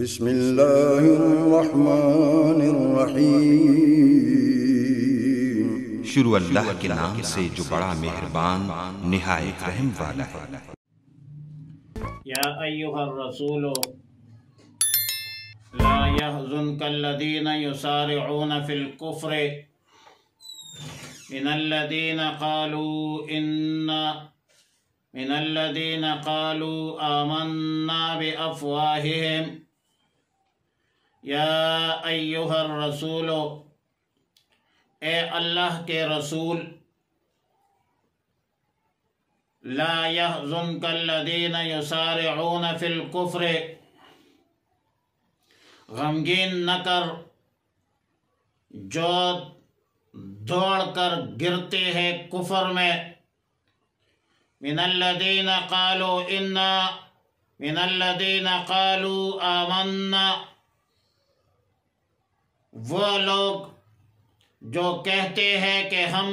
بسم اللہ الرحمن الرحیم۔ شروع اللہ کے نام سے جو بڑا مہربان نہایت رحم والا ہے۔ یا ایھا الرسول لا يحزنك الذين يسارعون في الكفر من الذين قالوا آمنا بأفواههم یا ایھا الرسول، اے اللہ کے رسول، لا يحزنك الذين يسارعون في الكفر، غمگین نہ کر جو دوڑ کر گرتے ہیں کفر میں، من الذين قالوا آمنا، وہ لوگ جو کہتے ہیں کہ ہم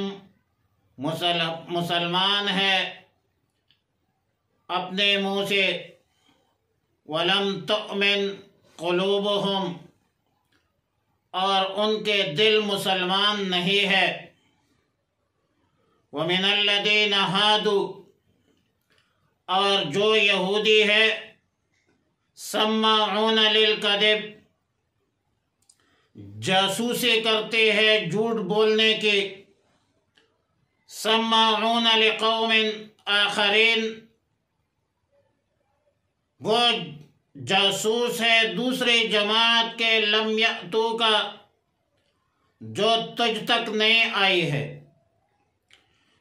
مسلمان ہیں اپنے منہ سے، وَلَمْ تُؤْمِنْ قُلُوبُهُمْ، اور ان کے دل مسلمان نہیں ہے، وَمِنَ الَّذِينَ هَادُوا، اور جو یہودی ہے، سَمَّاعُونَ لِلْكَذِبِ، جاسوسی کرتے ہیں جھوٹ بولنے کی، سَمَّاعُونَ لِقَوْمٍ آخَرِينَ، وہ جاسوس ہے دوسری جماعت کے، لم یأتوک، جو تجھ تک نہیں آئی ہے،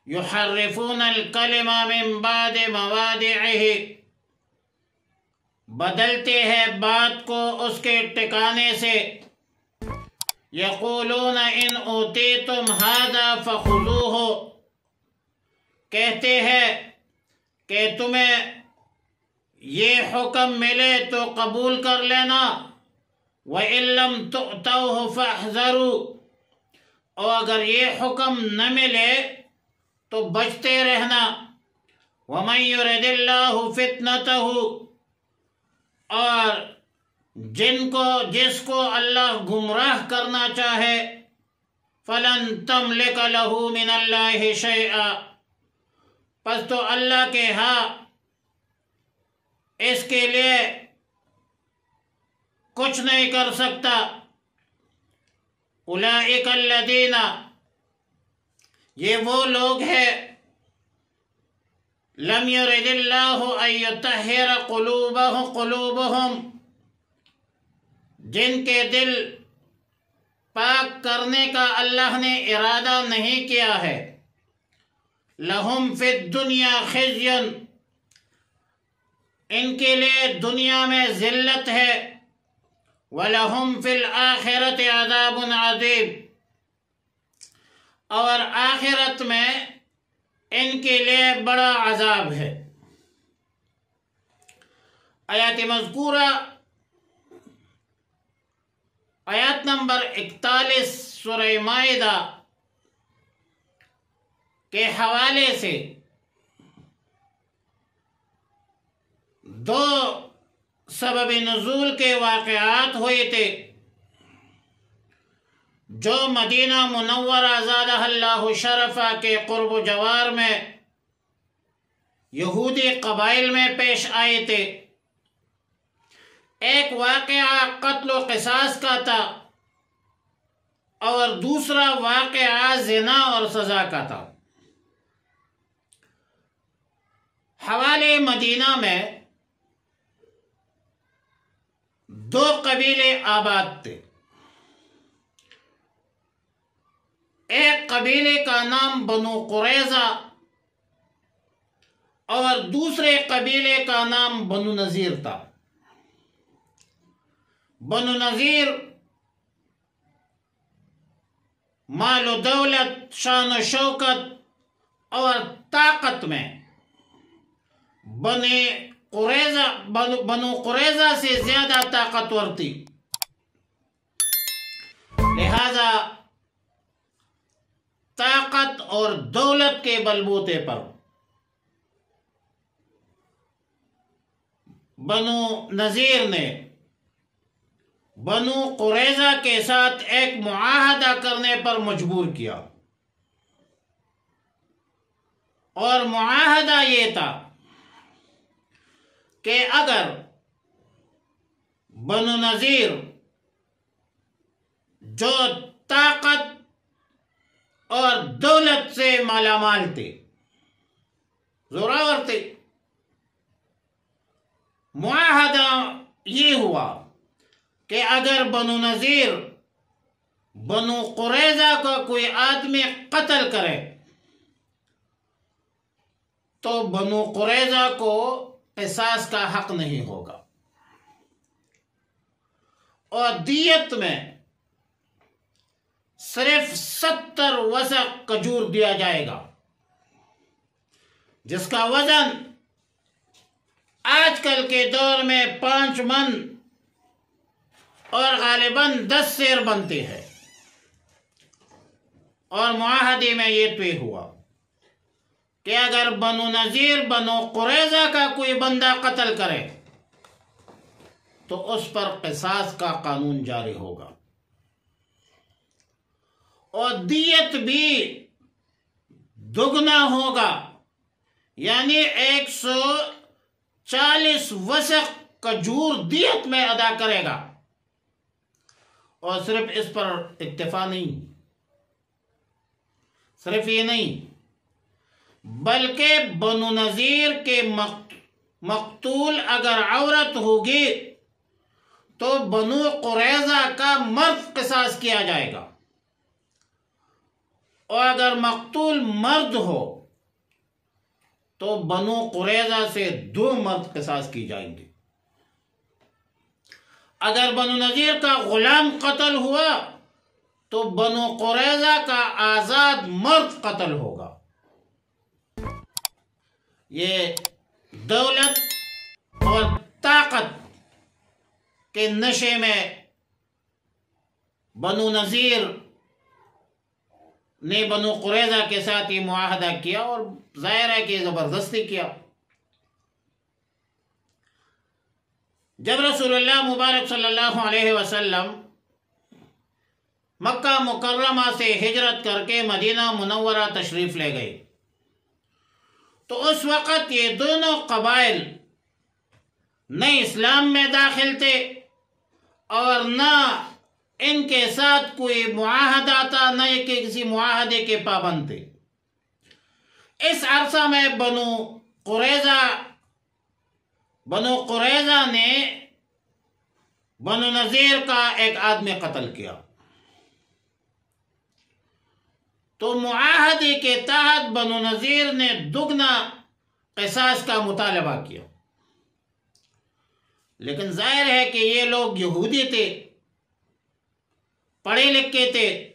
یحرفون الکلم من بعد مواضعہ، بدلتے ہیں بات کو اس کے ٹکانے سے، یقولون ان اوتیتم ھذا فخذوہ، کہتے ہیں کہ تمہیں یہ حکم ملے تو قبول کر لینا، وَإِن لَّمْ تُؤْتَوْهُ فَاحْذَرُوا، اور اگر یہ حکم نہ ملے تو بچتے رہنا، وَمَن يُرِدِ اللَّهُ فِتْنَتَهُ، اور جس کو اللہ گمراہ کرنا چاہے، فَلَن تَمْلِكَ لَهُ مِنَ اللَّهِ شَيْئًا، پس تو اللہ کے ہاں اس کے لیے کچھ نہیں کر سکتا، اولئک الذین، یہ وہ لوگ ہیں، لم یرد اللہ ان یطہر قلوبہم، جن کے دل پاک کرنے کا اللہ نے ارادہ نہیں کیا ہے، لہم فی الدنیا خزی، ان کے لیے دنیا میں ذلت ہے، وَلَهُمْ فِي الْآخِرَةِ عَذَابٌ عَظِيمٌ، اور آخرت میں ان کے لیے بڑا عذاب ہے۔ آیات مذکورہ آیات نمبر 41 سورہ مائدہ کے حوالے سے دو سبب نزول کے واقعات ہوئے تھے جو مدینہ منورہ زادہ اللہ شرفہ کے قرب و جوار میں یہودی قبائل میں پیش آئے تھے۔ ایک واقعہ قتل و قصاص کا تھا اور دوسرا واقعہ زنا اور سزا کا تھا۔ حوالے مدینہ میں دو قبیلے آباد تھے، ایک قبیلے کا نام بنو قریظہ اور دوسرے قبیلے کا نام بنو نذیر تھا۔ بنو نذیر مال و دولت، شان و شوکت اور طاقت میں بنو قریظہ سے زیادہ طاقتور تھی، لہذا طاقت اور دولت کے بلبوتے پر بنو نذیر نے بنو قریظہ کے ساتھ ایک معاہدہ کرنے پر مجبور کیا، اور معاہدہ یہ تھا کہ اگر بنو نذیر جو طاقت اور دولت سے مالا مال تھے، زوراور تھے، معاہدہ یہ ہوا کہ اگر بنو نذیر بنو قریظہ کا کوئی آدمی قتل کرے تو بنو قریظہ کو قصاص کا حق نہیں ہوگا، اور دیت میں صرف 70 وسق کھجور دیا جائے گا، جس کا وزن آج کل کے دور میں 5 من اور غالباً 10 سیر بنتے ہیں۔ اور معاہدے میں یہ طے ہوا کہ اگر بنو نذیر بنو قریظہ کا کوئی بندہ قتل کرے تو اس پر قصاص کا قانون جاری ہوگا، اور دیت بھی دگنا ہوگا، یعنی 140 وسق کھجور دیت میں ادا کرے گا۔ اور صرف اس پر اکتفا نہیں، صرف یہ نہیں بلکہ بنو نذیر کے مقتول اگر عورت ہوگی تو بنو قریظہ کا مرد قصاص کیا جائے گا، اور اگر مقتول مرد ہو تو بنو قریظہ سے 2 مرد قصاص کی جائیں گے۔ اگر بنو نذیر کا غلام قتل ہوا تو بنو قریظہ کا آزاد مرد قتل ہوگا۔ یہ دولت اور طاقت کے نشے میں بنو نذیر نے بنو قریظہ کے ساتھ یہ معاہدہ کیا، اور ظاہر ہے کہ زبردستی کیا۔ جب رسول اللہ مبارک صلی اللہ علیہ وسلم مکہ مکرمہ سے ہجرت کر کے مدینہ منورہ تشریف لے گئے تو اس وقت یہ دونوں قبائل نہ اسلام میں داخل تھے اور نہ ان کے ساتھ کوئی معاہدہ تھا، نہ یہ کسی معاہدے کے پابند تھے۔ اس عرصہ میں بنو قریظہ نے بنو نذیر کا ایک آدمی قتل کیا، تو معاہدے کے تحت بنو نذیر نے دگنا قصاص کا مطالبہ کیا، لیکن ظاہر ہے کہ یہ لوگ یہودی تھے، پڑھے لکھے تھے،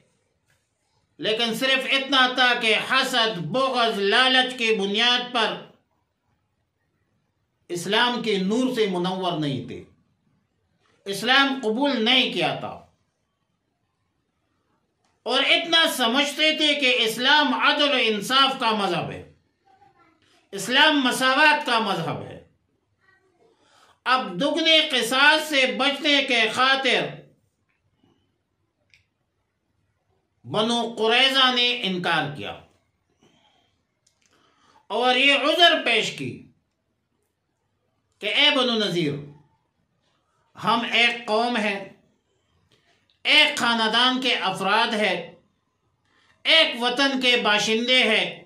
لیکن صرف اتنا تھا کہ حسد، بغض، لالچ کی بنیاد پر اسلام کے نور سے منور نہیں تھے، اسلام قبول نہیں کیا تھا، اور اتنا سمجھتے تھے کہ اسلام عدل و انصاف کا مذہب ہے، اسلام مساوات کا مذہب ہے۔ اب دگنے قصاص سے بچنے کے خاطر بنو قریظہ نے انکار کیا اور یہ عذر پیش کی کہ اے بنو نذیر، ہم ایک قوم ہیں، ایک خاندان کے افراد ہیں، ایک وطن کے باشندے ہیں،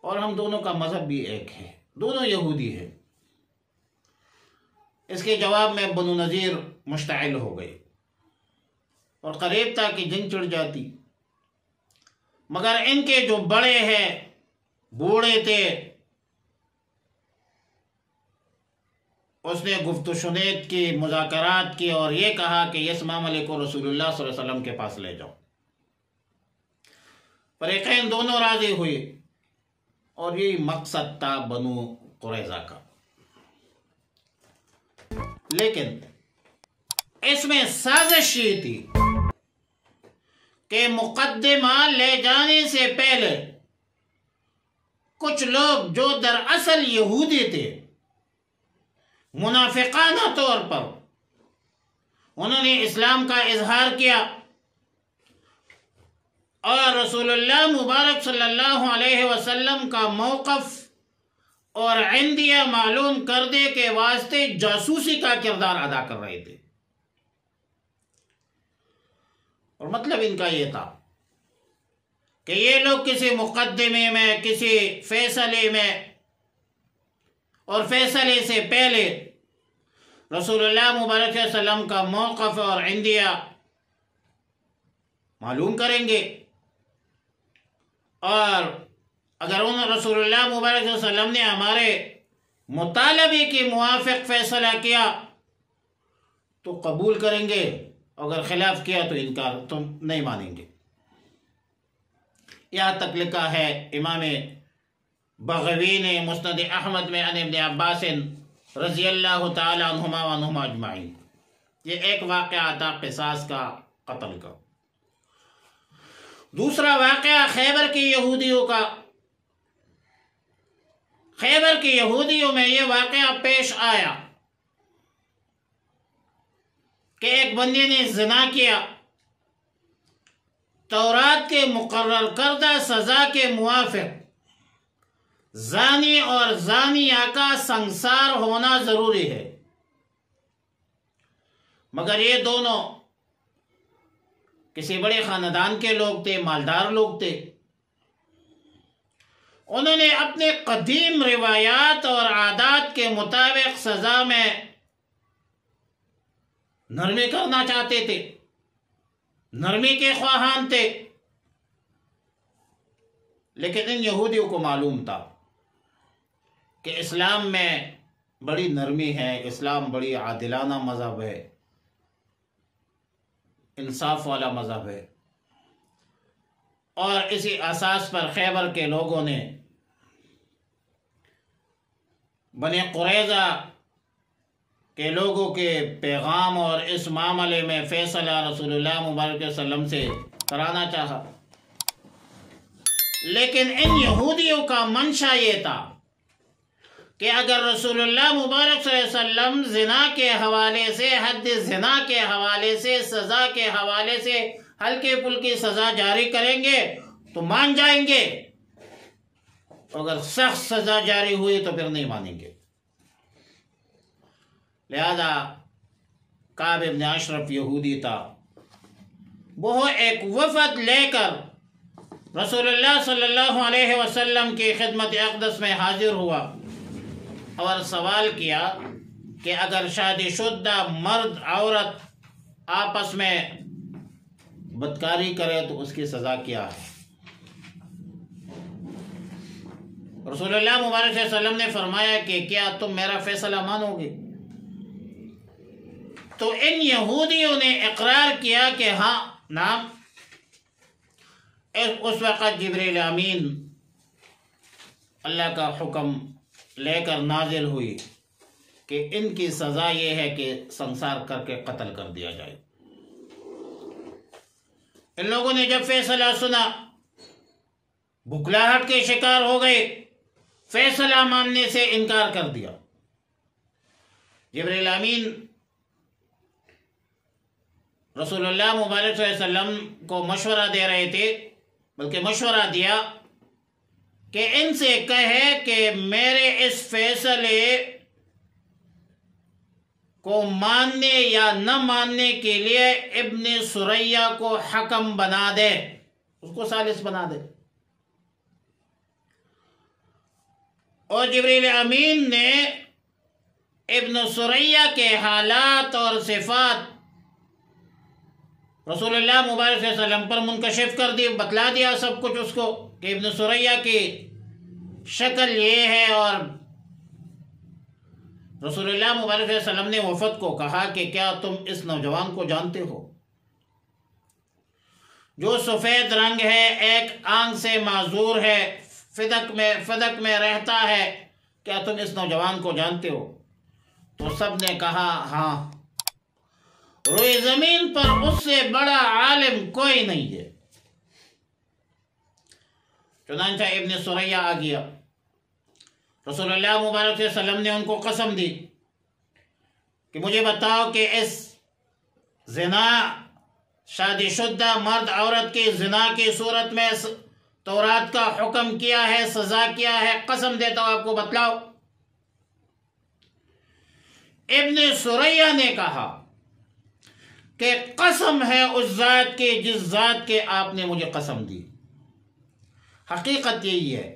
اور ہم دونوں کا مذہب بھی ایک ہے، دونوں یہودی ہیں۔ اس کے جواب میں بنو نذیر مشتعل ہو گئے اور قریب تھا کہ جنگ چڑھ جاتی، مگر ان کے جو بڑے ہیں، بوڑھے تھے، اس نے گفت و شنید کی، مذاکرات کی، اور یہ کہا کہ اس معاملے کو رسول اللہ صلی اللہ علیہ وسلم کے پاس لے جاؤ۔ فریقین دونوں راضی ہوئے، اور یہی مقصد تھا بنو قریظہ کا۔ لیکن اس میں سازش یہ تھی کہ مقدمہ لے جانے سے پہلے کچھ لوگ جو دراصل یہودی تھے، منافقانہ طور پر انہوں نے اسلام کا اظہار کیا اور رسول اللہ مبارک صلی اللہ علیہ وسلم کا موقف اور عندیہ معلوم کرنے کے واسطے جاسوسی کا کردار ادا کر رہے تھے۔ اور مطلب ان کا یہ تھا کہ یہ لوگ کسی مقدمے میں، کسی فیصلے میں اور فیصلے سے پہلے رسول اللہ مبارک صلی اللہ علیہ وسلم کا موقف اور عندیہ معلوم کریں گے، اور اگر انہوں رسول اللہ مبارک صلی اللہ علیہ وسلم نے ہمارے مطالبے کے موافق فیصلہ کیا تو قبول کریں گے، اگر خلاف کیا تو انکار، تو نہیں مانیں گے۔ یہاں تک لکھا ہے امام بغوی نے مسند احمد میں عن ابن عباس رضی اللہ تعالی عنہما وعنہما اجمعین۔ یہ ایک واقعہ تھا قصاص کا، قتل کا۔ دوسرا واقعہ خیبر کے یہودیوں کا۔ خیبر کے یہودیوں میں یہ واقعہ پیش آیا کہ ایک بندے نے زنا کیا، تورات کے مقرر کردہ سزا کے موافق زانی اور زانیہ کا سنگسار ہونا ضروری ہے، مگر یہ دونوں کسی بڑے خاندان کے لوگ تھے، مالدار لوگ تھے۔ انہوں نے اپنے قدیم روایات اور عادات کے مطابق سزا میں نرمی کرنا چاہتے تھے، نرمی کے خواہان تھے، لیکن ان یہودیوں کو معلوم تھا کہ اسلام میں بڑی نرمی ہے، اسلام بڑی عادلانہ مذہب ہے، انصاف والا مذہب ہے، اور اسی اساس پر خیبر کے لوگوں نے بنی قریظہ کے لوگوں کے پیغام اور اس معاملے میں فیصلہ رسول اللہ مبارک صلی اللہ علیہ وسلم سے کرانا چاہا، لیکن ان یہودیوں کا منشا یہ تھا کہ اگر رسول اللہ مبارک صلی اللہ علیہ وسلم زنا کے حوالے سے، حد زنا کے حوالے سے، سزا کے حوالے سے ہلکے پھلکی سزا جاری کریں گے تو مان جائیں گے، اگر سخت سزا جاری ہوئی تو پھر نہیں مانیں گے۔ لہذا کعب ابن اشرف یہودی تھا، وہ ایک وفد لے کر رسول اللہ صلی اللہ علیہ وسلم کی خدمت اقدس میں حاضر ہوا اور سوال کیا کہ اگر شادی شدہ مرد عورت آپس میں بدکاری کرے تو اس کی سزا کیا ہے؟ رسول اللہ مبارک صلی اللہ علیہ وسلم نے فرمایا کہ کیا تم میرا فیصلہ مانو گے؟ تو ان یہودیوں نے اقرار کیا کہ ہاں، نعم۔ اس وقت جبریل امین اللہ کا حکم لے کر نازل ہوئی کہ ان کی سزا یہ ہے کہ سنسار کر کے قتل کر دیا جائے۔ ان لوگوں نے جب فیصلہ سنا بھکلاہٹ کے شکار ہو گئے، فیصلہ ماننے سے انکار کر دیا۔ جبریل امین رسول اللہ مبارک صلی اللہ علیہ وسلم کو مشورہ دے رہے تھے، بلکہ مشورہ دیا کہ ان سے کہے کہ میرے اس فیصلے کو ماننے یا نہ ماننے کے لیے ابن سریہ کو حکم بنا دے، اس کو ثالث بنا دے۔ اور جبریل امین نے ابن سریہ کے حالات اور صفات رسول اللہ مبارک صلی اللہ علیہ وسلم پر منکشف کر دی، بتلا دیا سب کچھ اس کو کہ ابن سریہ کی شکل یہ ہے، اور رسول اللہ مبارک صلی اللہ علیہ وسلم نے وفد کو کہا کہ کیا تم اس نوجوان کو جانتے ہو جو سفید رنگ ہے، ایک آنکھ سے معذور ہے، فدق میں رہتا ہے، کیا تم اس نوجوان کو جانتے ہو؟ تو سب نے کہا ہاں، روئے زمین پر اس سے بڑا عالم کوئی نہیں ہے۔ چنانچہ ابن سریہ آ گیا، رسول اللہ مبارک صلی اللہ علیہ وسلم نے ان کو قسم دی کہ مجھے بتاؤ کہ اس زنا شادی شدہ مرد عورت کی زنا کی صورت میں تورات کا حکم کیا ہے، سزا کیا ہے؟ قسم دیتا ہوں آپ کو بتلاؤ۔ ابن سریہ نے کہا کہ قسم ہے اس ذات کی جس ذات کے آپ نے مجھے قسم دی۔ حقیقت یہی ہے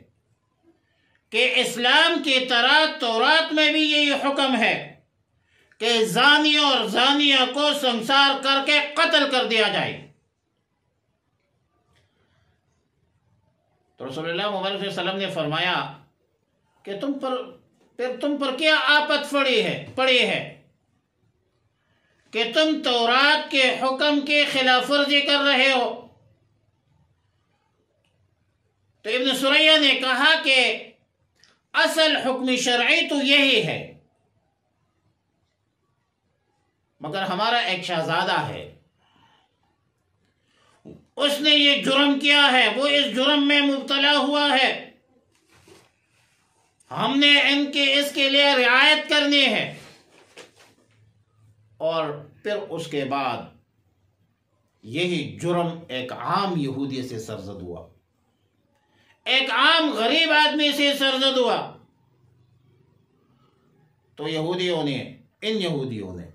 کہ اسلام کی طرح تورات میں بھی یہی حکم ہے کہ زانی اور زانیہ کو سنسار کر کے قتل کر دیا جائے۔ تو رسول اللہ مبارک صلی اللہ علیہ وسلم نے فرمایا کہ تم پر کیا آفت پڑی ہے کہ تم تورات کے حکم کی خلاف ورزی کر رہے ہو۔ تو ابن سریہ نے کہا کہ اصل حکم شرعی تو یہی ہے، مگر ہمارا ایک شہزادہ ہے، اس نے یہ جرم کیا ہے، وہ اس جرم میں مبتلا ہوا ہے، ہم نے اس کے لیے رعایت کرنی ہے۔ اور پھر اس کے بعد یہی جرم ایک عام یہودی سے سرزد ہوا، ایک عام غریب آدمی سے سرزد ہوا۔ تو ان یہودیوں نے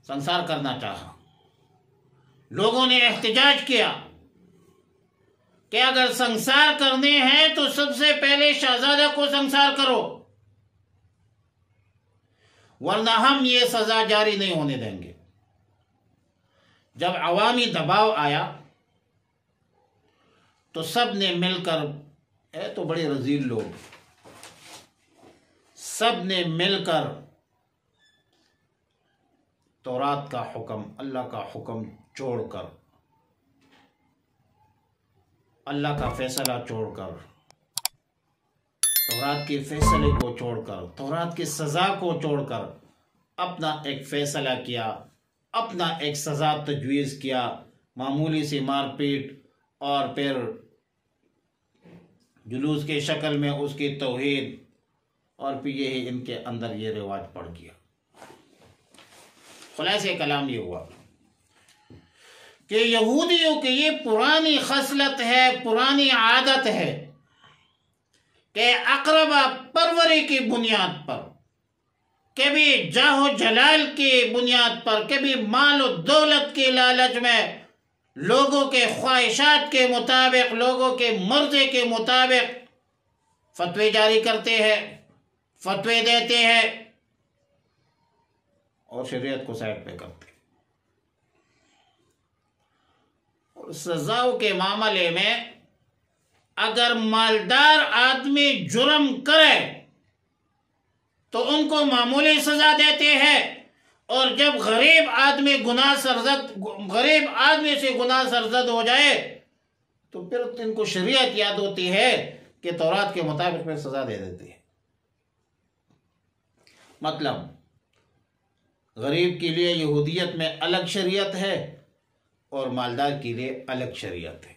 سنسار کرنا چاہا، لوگوں نے احتجاج کیا کہ اگر سنسار کرنے ہیں تو سب سے پہلے شہزادہ کو سنسار کرو، ورنہ ہم یہ سزا جاری نہیں ہونے دیں گے۔ جب عوامی دباؤ آیا تو سب نے مل کر، تو بڑے رذیل لوگ، سب نے مل کر تورات کا حکم، اللہ کا حکم چھوڑ کر، اللہ کا فیصلہ چھوڑ کر، تورات کے فیصلے کو چھوڑ کر، تورات کی سزا کو چھوڑ کر اپنا ایک فیصلہ کیا، اپنا ایک سزا تجویز کیا، معمولی سی مار پیٹ اور پھر جلوس کے شکل میں اس کی توہین، اور پھر یہی ان کے اندر یہ رواج پڑ گیا۔ خلاصہ کلام یہ ہوا کہ یہودیوں کی یہ پرانی خصلت ہے، پرانی عادت ہے کہ اقربا پروری کی بنیاد پر، کبھی جاہ و جلال کی بنیاد پر، کبھی مال و دولت کی لالچ میں لوگوں کے خواہشات کے مطابق، لوگوں کے مرضی کے مطابق فتوے جاری کرتے ہیں، فتوے دیتے ہیں اور شریعت کو سائڈ پہ کرتے ہیں۔ اور سزاؤں کے معاملے میں اگر مالدار آدمی جرم کرے تو ان کو معمولی سزا دیتے ہیں، اور جب غریب آدمی سے گناہ سرزد ہو جائے تو پھر ان کو شریعت یاد ہوتی ہے کہ تورات کے مطابق پھر سزا دے دیتی ہے۔ مطلب غریب کے لیے یہودیت میں الگ شریعت ہے اور مالدار کے لیے الگ شریعت ہے،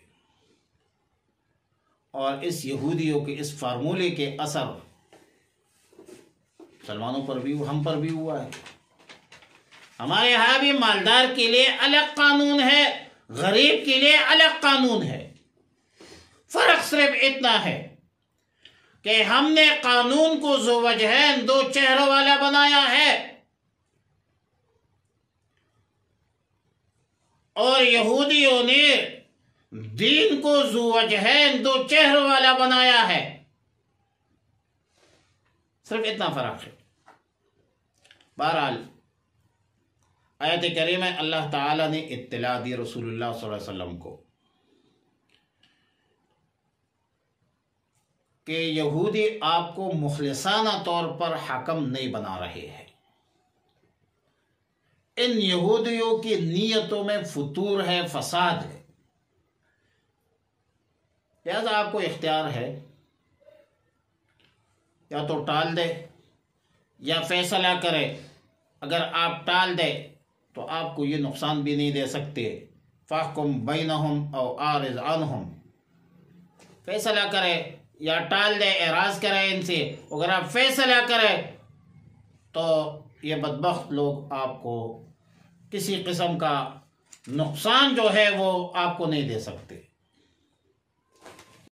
اور اس یہودیوں کے اس فارمولے کے اثر مسلمانوں پر بھی، ہم پر بھی ہوا ہے۔ ہمارے ہاں بھی مالدار کے لیے الگ قانون ہے، غریب کے لیے الگ قانون ہے۔ فرق صرف اتنا ہے کہ ہم نے قانون کو ذو وجہین، دو چہروں والا بنایا ہے، اور یہودیوں نے دین کو ذو وجہین، دو چہروں والا بنایا ہے۔ صرف اتنا فرق ہے۔ بہرحال آیت کریمہ اللہ تعالیٰ نے اطلاع دی رسول اللہ صلی اللہ علیہ وسلم کو کہ یہودی آپ کو مخلصانہ طور پر حاکم نہیں بنا رہے ہیں، ان یہودیوں کی نیتوں میں فتور ہے، فساد ہے، لہذا آپ کو اختیار ہے یا تو ٹال دے یا فیصلہ کرے۔ اگر آپ ٹال دے تو آپ کو یہ نقصان بھی نہیں دے سکتے، فاحکم بینہم او اعرض عنہم، فیصلہ کرے یا ٹال دے، اعراض کرے ان سے۔ اگر آپ فیصلہ کرے تو یہ بدبخت لوگ آپ کو کسی قسم کا نقصان جو ہے وہ آپ کو نہیں دے سکتے۔